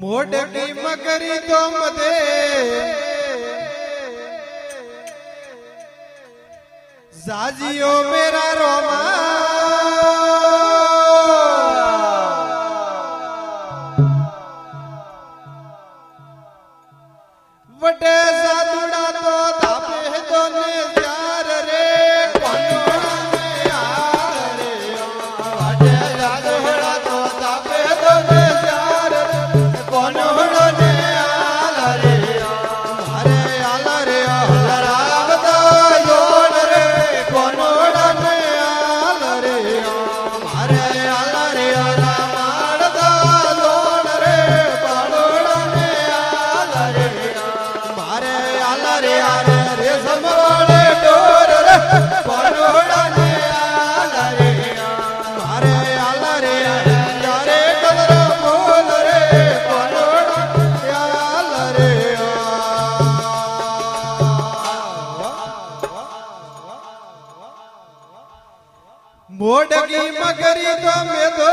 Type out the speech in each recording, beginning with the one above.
मोडकी मकरी तो मदे जाजियो मेरा रोमा वटे साधुड़ा तो धापे तो ने प्यार रे कोनोड़ा ने यार रे वटे साधुड़ा तो धापे तो ने प्यार रे कोनोड़ा ने यार रे हरे आला रे हलरावदा योन रे कोनोड़ा ने यार रे हरे आला रे रामाड़दा योन रे बाड़ोड़ा ने यार रे मारे आला रे आरे रे समवाड़े डोर रे कोनोड़ा ने आला रे मारे आला रे यारे कलर बोल रे कोनोड़ा आला रे मोडकी मगरी तो में दो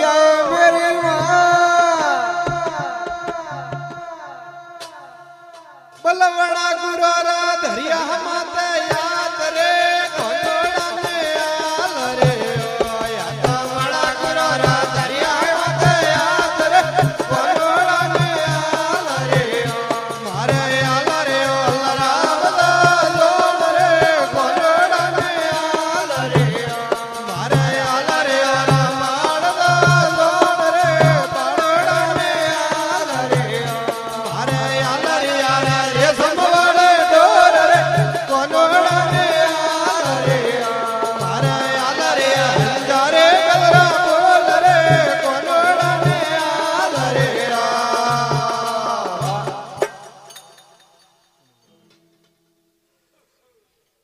या मेरी मां बलवड़ा गुरोरा धरिया माते याद रे कोनोड़ा ने आल रे या बलवड़ा गुरोरा धरिया माते याद रे कोनोड़ा ने आल रे मारे आल रे अल्लाह लोन रे कोनोड़ा ने आल रे मारे आल रे रामाड़दा लोन रे बाड़ोड़ा ने आल रे मारे आल रे यारे रे समवाड़े डोर रे कोनोड़ा ने आल रे मारे आल रे हजारे कलरा बोल रे कोनोड़ा ने आल रे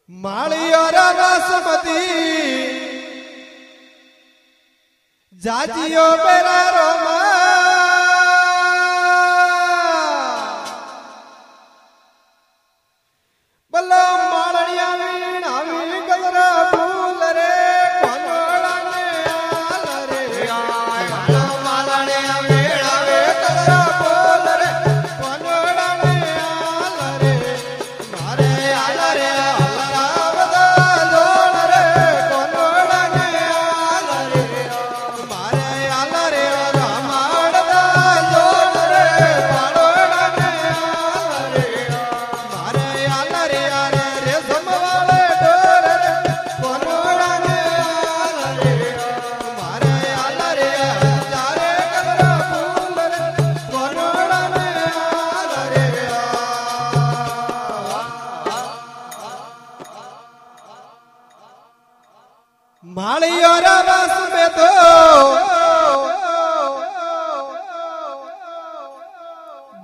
माळियो रा बासमती जाजियो मेरा रोमा बल्लो माळणिया वीणा वी गलरा फूल रे कोनोड़ा ने आल रे बल्लो माळणिया वीणा वी गलरा फूल रे कोनोड़ा ने आल रे मारे आल रे हलरावदा लोन रे कोनोड़ा ने आल रे मारे आल रे रामाड़दा लोन रे बाड़ोड़ा ने आल रे मारे आल रे यारे रे समवाड़े डोर रे कोनोड़ा ने आल रे मारे आल रे हजारे कलरा फूल रे कोनोड़ा ने आल रे माळियो रा बास में तो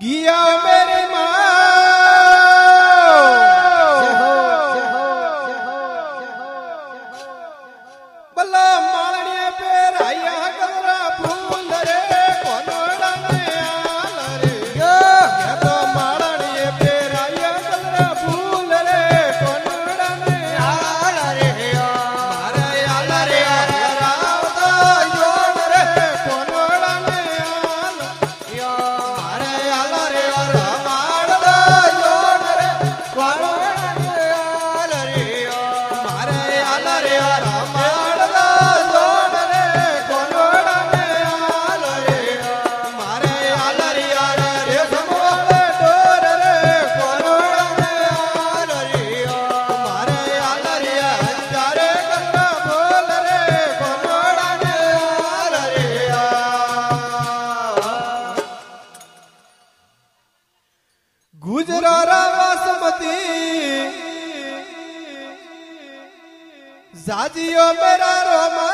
गिया मेरी माँ बल्ला माळणिया पे राया गलरा फूल रे कोनोड़ा ने आल रे ये तो माळणिया पे राया गलरा फूल रे कोनोड़ा ने आल रे मारे आल रे रावदा योन रे कोनोड़ा ने आल मारे आल रे रामाड़दा योन रे कोनोड़ा ने आल रे मारे आल रे रामाड़दा योन रे कोनोड़ा ने आल रे मारे आल रे यार रे समवाड़े डोर रे कोनोड़ा ने आल रे मारे आल रे हजारे कलरा बोल रे कोनोड़ा ने आल रे गुजरा रा बासमती जाजियो मेरा रोमा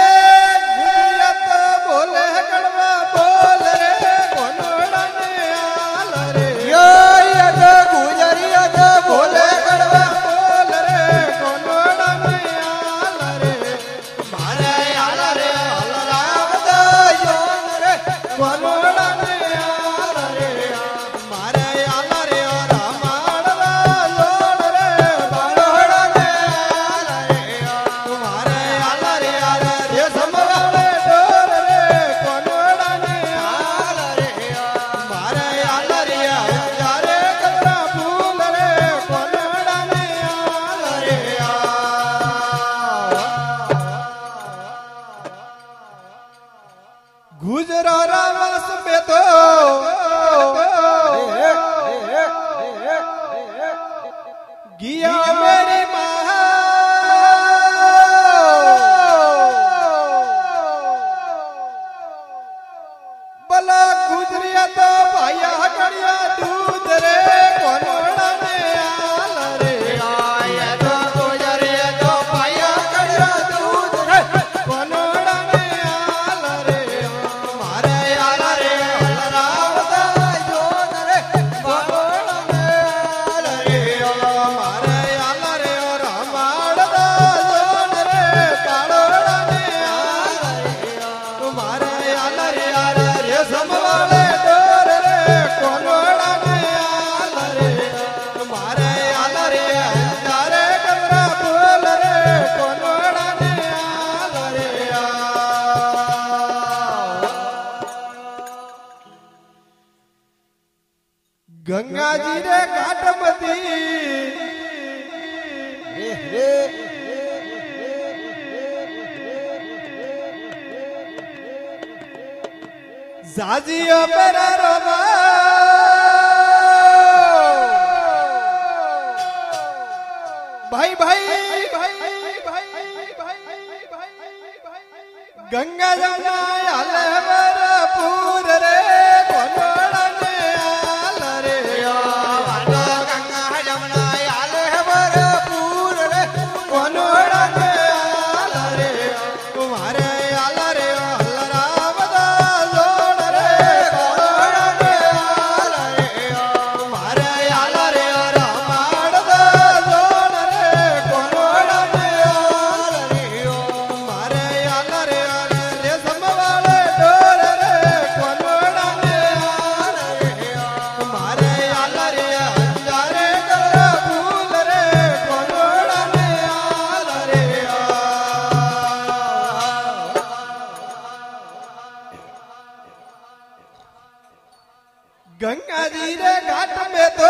गुजरियत बोले कड़वा बोल रे कोनोड़ा ने आल रे गुजरियत बोले कड़वा बोल रे कोनोड़ा ने आल रे मारे आल रे हलरावदा योन रे कोनोड़ा ने आल रे मारे आल गिया मेरी माँ बला गुजरिया तो भाइया कड़िया दूध रे कोनोड़ा ने आल रे आया तो गुजरिया तो भाइया कड़िया दूध रे कोनोड़ा ने आल रे मारे आल रे रावदा जोन रे कोनोड़ा ने आल रे मारे आल रे रामाड़ा जोन रे कालोड़ा ने आल रे मारे आल रे समवाले डोर रे कोनोड़ा ने आल रे तुम्हारे आल रे तारे कमरा बोल रे कोनोड़ा ने आल रे गंगा जी रे घाटमती जाजियो पेरा रोमा भाई भाई भाई भाई भाई गंगा जमुना आल पूर रे कोनोड़ा ने आल रे गंगा जमुना आल पूर रे कोनोड़ा ने आल रे तुम्हारे आल रे गंगा जी रे घाट में तो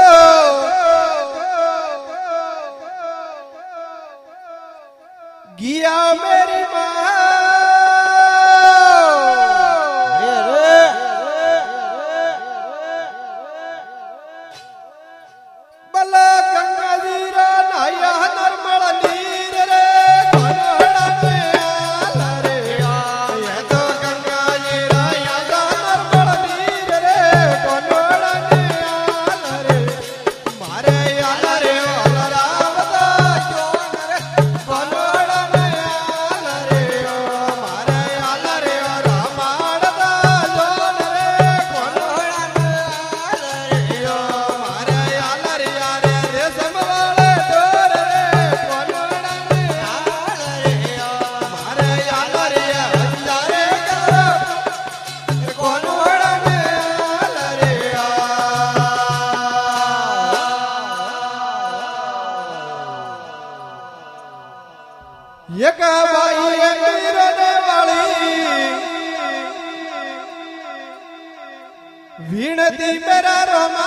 गिया मेरी माँ बला गंगा जी रे नाया नर्मल नीर रे कोनोड़ा ने आल रे ये तो गंगा जी रे या नर्मल नीर रे कोनोड़ा ने आल रे मारे आल रे रावदा जोन रे कोनोड़ा ने आल रे मारे आल रे रामाड़ा जोन रे कोनोड़ा ने आल रे मारे आल रे रे समवाले डोर रे कोनोड़ा ने आल रे मारे आल रे हजारे कोनोड़ा ने आल रे एक भाई मीरने वाली वीणती मेरा रोमा